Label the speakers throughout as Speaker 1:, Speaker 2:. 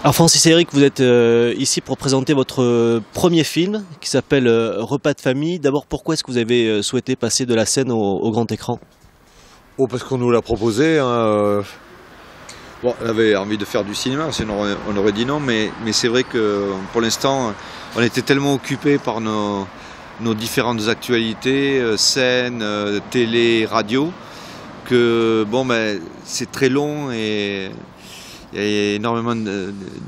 Speaker 1: Alors Francis et Eric, vous êtes ici pour présenter votre premier film qui s'appelle Repas de famille. D'abord, pourquoi est-ce que vous avez souhaité passer de la scène au grand écran?
Speaker 2: Oh, parce qu'on nous l'a proposé, hein, bon, on avait envie de faire du cinéma, sinon on aurait dit non, mais c'est vrai que pour l'instant, on était tellement occupés par nos différentes actualités, scènes, télé, radio, que bon, ben, c'est très long et il y a énormément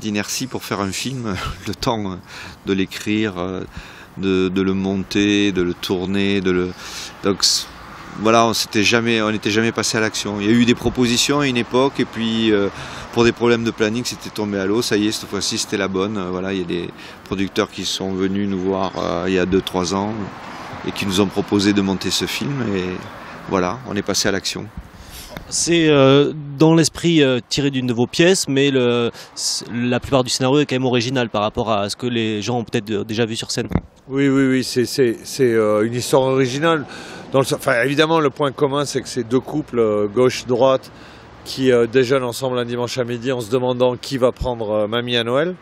Speaker 2: d'inertie pour faire un film, le temps de l'écrire, de le monter, de le tourner, donc voilà, on n'était jamais passé à l'action. Il y a eu des propositions à une époque et puis pour des problèmes de planning, c'était tombé à l'eau. Ça y est, cette fois-ci, c'était la bonne. Voilà, il y a des producteurs qui sont venus nous voir il y a 2-3 ans et qui nous ont proposé de monter ce film et voilà, on est passé à l'action.
Speaker 1: C'est dans l'esprit tiré d'une de vos pièces, mais la plupart du scénario est quand même original par rapport à ce que les gens ont peut-être déjà vu sur scène.
Speaker 2: Oui, c'est une histoire originale. Enfin, évidemment, le point commun, c'est que c'est deux couples, gauche-droite, qui déjeunent ensemble un dimanche à midi en se demandant qui va prendre Mamie à Noël.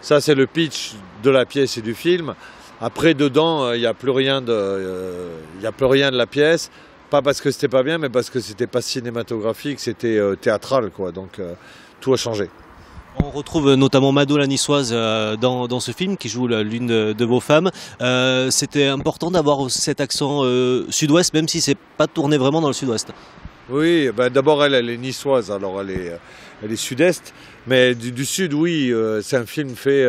Speaker 2: Ça, c'est le pitch de la pièce et du film. Après, dedans, il n'y a plus rien de la pièce. Pas parce que c'était pas bien, mais parce que c'était pas cinématographique, c'était théâtral, quoi. Donc tout a changé.
Speaker 1: On retrouve notamment Mado la niçoise dans ce film qui joue l'une de vos femmes. C'était important d'avoir cet accent sud-ouest, même si c'est pas tourné vraiment dans le sud-ouest.
Speaker 2: Oui, ben d'abord elle est niçoise, alors elle est sud-est, mais du sud, oui, c'est un film fait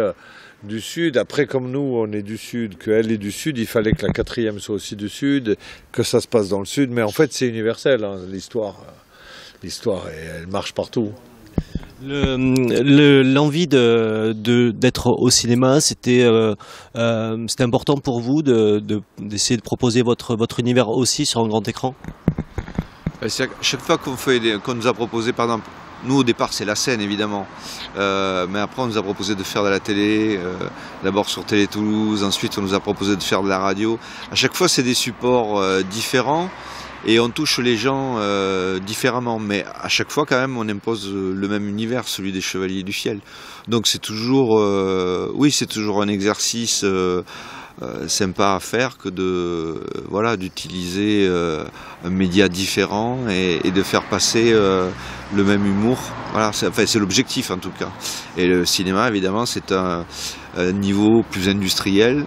Speaker 2: du sud. Après, comme nous, on est du sud, qu'elle est du sud, il fallait que la quatrième soit aussi du sud, que ça se passe dans le sud. Mais en fait, c'est universel, hein, l'histoire, elle marche partout.
Speaker 1: L'envie d'être au cinéma, c'était important pour vous d'essayer de proposer votre univers aussi sur un grand écran?
Speaker 2: Chaque fois qu'on nous a proposé, par exemple, nous au départ c'est la scène évidemment, mais après on nous a proposé de faire de la télé, d'abord sur Télé Toulouse, ensuite on nous a proposé de faire de la radio. À chaque fois c'est des supports différents et on touche les gens différemment, mais à chaque fois quand même on impose le même univers, celui des Chevaliers du Fiel. Donc c'est toujours, oui, c'est toujours un exercice sympa à faire que d'utiliser un média différent et de faire passer le même humour. Voilà, c'est l'objectif en tout cas. Et le cinéma évidemment c'est un niveau plus industriel,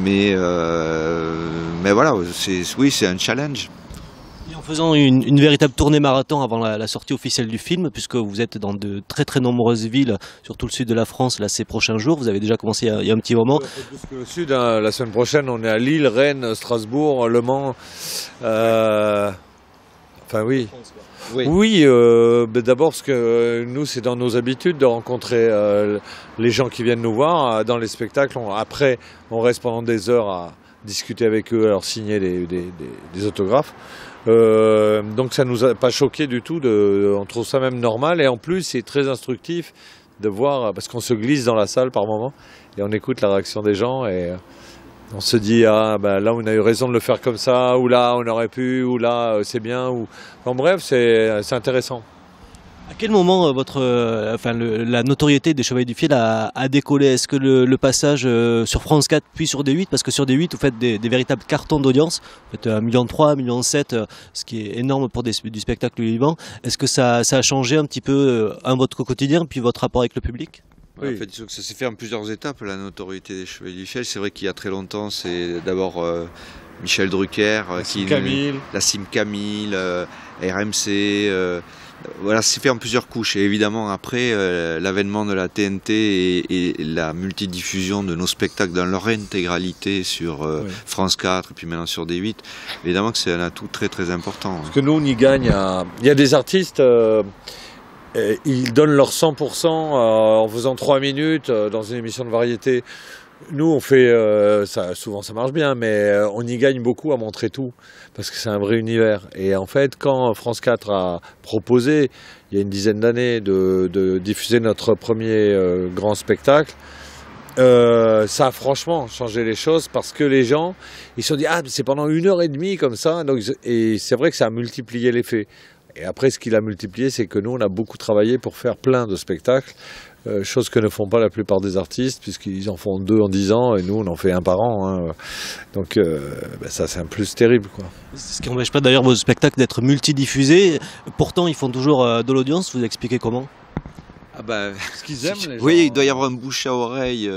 Speaker 2: mais voilà, c'est un challenge.
Speaker 1: Et en faisant une véritable tournée marathon avant la sortie officielle du film, puisque vous êtes dans de très très nombreuses villes, sur tout le sud de la France, là, ces prochains jours, vous avez déjà commencé il y a un petit moment.
Speaker 2: Plus que le sud, hein, la semaine prochaine, on est à Lille, Rennes, Strasbourg, Le Mans. Enfin oui. Oui, d'abord parce que nous, c'est dans nos habitudes de rencontrer les gens qui viennent nous voir dans les spectacles. Après, on reste pendant des heures à discuter avec eux, à leur signer des autographes. Donc ça nous a pas choqué du tout, on trouve ça même normal et en plus c'est très instructif de voir, parce qu'on se glisse dans la salle par moment et on écoute la réaction des gens et on se dit là on a eu raison de le faire comme ça, ou là on aurait pu, ou là c'est bien, en bref c'est intéressant.
Speaker 1: À quel moment la notoriété des Chevaliers du Fiel a décollé? Est-ce que le passage sur France 4 puis sur D8, parce que sur D8 vous faites des véritables cartons d'audience, vous faites 1,3 million, 1,7 million, ce qui est énorme pour du spectacle vivant. Est-ce que ça a changé un petit peu votre quotidien puis votre rapport avec le public?
Speaker 2: Oui. En fait, ça s'est fait en plusieurs étapes, la notoriété des Chevaliers du Fiel. C'est vrai qu'il y a très longtemps, c'est d'abord Michel Drucker, la Sim Camille, RMC. Voilà, c'est fait en plusieurs couches. Et évidemment, après, l'avènement de la TNT et la multidiffusion de nos spectacles dans leur intégralité sur France 4 et puis maintenant sur D8, évidemment que c'est un atout très très important. Parce que nous, on y gagne. Il y a des artistes, ils donnent leur 100% en faisant 3 minutes dans une émission de variété. Nous, on fait, souvent ça marche bien, mais on y gagne beaucoup à montrer tout, parce que c'est un vrai univers. Et en fait, quand France 4 a proposé, il y a une dizaine d'années, de diffuser notre premier grand spectacle, ça a franchement changé les choses, parce que les gens, ils se sont dit, c'est pendant 1h30 comme ça, donc, et c'est vrai que ça a multiplié l'effet.
Speaker 3: Et après, ce qu'il a multiplié, c'est que nous, on a beaucoup travaillé pour faire plein de spectacles, chose que ne font pas la plupart des artistes, puisqu'ils en font 2 en 10 ans, et nous, on en fait 1 par an. Hein. Donc ça, c'est un plus terrible, quoi.
Speaker 1: Ce qui n'empêche pas d'ailleurs vos spectacles d'être multidiffusés. Pourtant, ils font toujours de l'audience. Vous expliquez comment?
Speaker 2: Ah bah,
Speaker 3: Ce qu'ils aiment, les gens.
Speaker 2: Oui, il doit y avoir un bouche à oreille,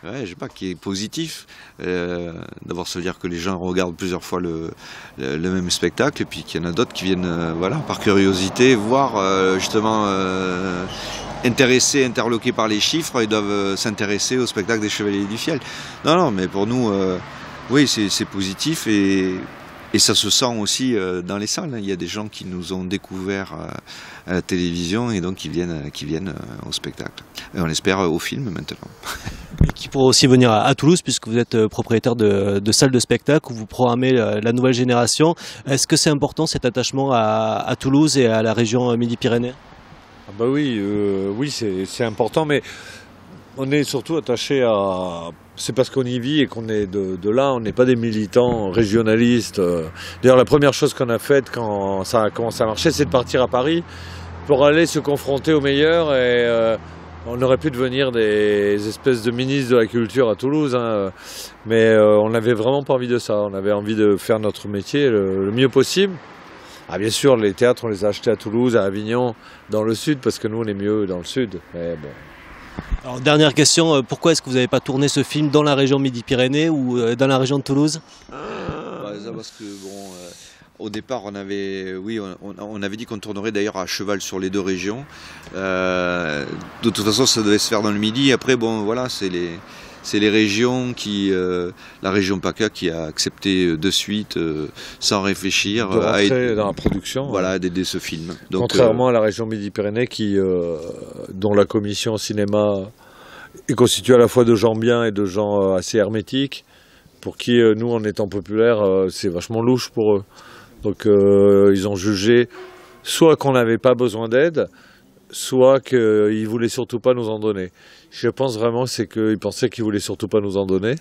Speaker 2: je sais pas, qui est positif. D'abord, se dire que les gens regardent plusieurs fois le même spectacle, et puis qu'il y en a d'autres qui viennent, voilà, par curiosité, voir justement intéressés, interloqués par les chiffres, ils doivent s'intéresser au spectacle des Chevaliers du Fiel. Non, mais pour nous, oui, c'est positif et ça se sent aussi dans les salles. Il y a des gens qui nous ont découverts à la télévision et donc qui viennent au spectacle. Et on espère au film maintenant.
Speaker 1: Et qui pourra aussi venir à Toulouse, puisque vous êtes propriétaire de salles de spectacle où vous programmez la nouvelle génération. Est-ce que c'est important cet attachement à Toulouse et à la région Midi-Pyrénées?
Speaker 3: Ah bah oui, oui, c'est important, mais on est surtout attaché à... C'est parce qu'on y vit et qu'on est de là, on n'est pas des militants régionalistes. D'ailleurs, la première chose qu'on a faite quand ça a commencé à marcher, c'est de partir à Paris pour aller se confronter aux meilleurs. Et on aurait pu devenir des espèces de ministres de la culture à Toulouse. Hein, mais on n'avait vraiment pas envie de ça. On avait envie de faire notre métier le mieux possible. Ah, bien sûr, les théâtres, on les a achetés à Toulouse, à Avignon, dans le sud, parce que nous, on est mieux dans le sud. Mais bon.
Speaker 1: Alors, dernière question, pourquoi est-ce que vous n'avez pas tourné ce film dans la région Midi-Pyrénées ou dans la région de Toulouse?
Speaker 2: Parce que au départ, on avait dit qu'on tournerait d'ailleurs à cheval sur les 2 régions. De toute façon, ça devait se faire dans le Midi. Après, bon, voilà, c'est les régions la région PACA qui a accepté de suite, sans réfléchir,
Speaker 3: de rentrer dans la production.
Speaker 2: Voilà, d'aider ce film. Donc,
Speaker 3: contrairement à la région Midi-Pyrénées dont la commission cinéma est constituée à la fois de gens bien et de gens assez hermétiques, pour qui, nous, en étant populaires, c'est vachement louche pour eux. Donc ils ont jugé soit qu'on n'avait pas besoin d'aide, soit qu'ils ne voulaient surtout pas nous en donner. Je pense vraiment c'est qu'ils pensaient qu'ils ne voulaient surtout pas nous en donner.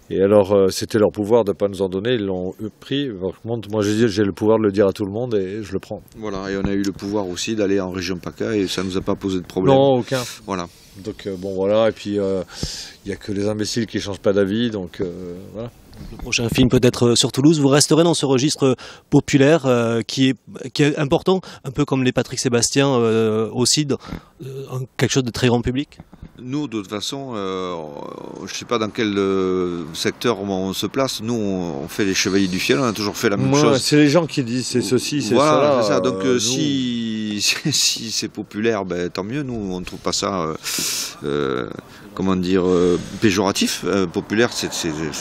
Speaker 3: Et alors, c'était leur pouvoir de ne pas nous en donner, ils l'ont pris. Par contre, moi, j'ai le pouvoir de le dire à tout le monde et je le prends.
Speaker 2: Voilà, et on a eu le pouvoir aussi d'aller en région PACA et ça ne nous a pas posé de problème.
Speaker 3: Non, aucun.
Speaker 2: Voilà.
Speaker 3: Donc, bon, voilà. Et puis, il n'y a que les imbéciles qui ne changent pas d'avis, donc voilà.
Speaker 1: Le prochain film peut être sur Toulouse. Vous resterez dans ce registre populaire qui est important, un peu comme les Patrick Sébastien aussi, quelque chose de très grand public.
Speaker 2: Nous, de toute façon, je ne sais pas dans quel secteur on se place. Nous, on fait les Chevaliers du Fiel, on a toujours fait la même chose.
Speaker 3: C'est les gens qui disent c'est ceci, c'est
Speaker 2: voilà,
Speaker 3: ça.
Speaker 2: C'est ça. Donc si c'est populaire, ben, tant mieux. Nous, on ne trouve pas ça, comment dire, péjoratif. Populaire, c'est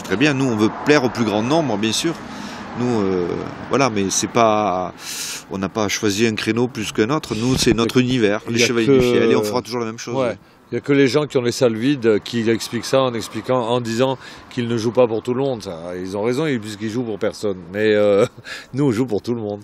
Speaker 2: très bien. Nous, on veut plaire au plus grand nombre, bien sûr. Nous, voilà, mais c'est pas, on n'a pas choisi un créneau plus qu'un autre. Nous, c'est notre univers, les Chevaliers du Fiel, et on fera toujours la même chose.
Speaker 3: Ouais. Il n'y a que les gens qui ont les salles vides qui expliquent ça en disant qu'ils ne jouent pas pour tout le monde. Ça. Ils ont raison puisqu'ils jouent pour personne. Mais nous, on joue pour tout le monde.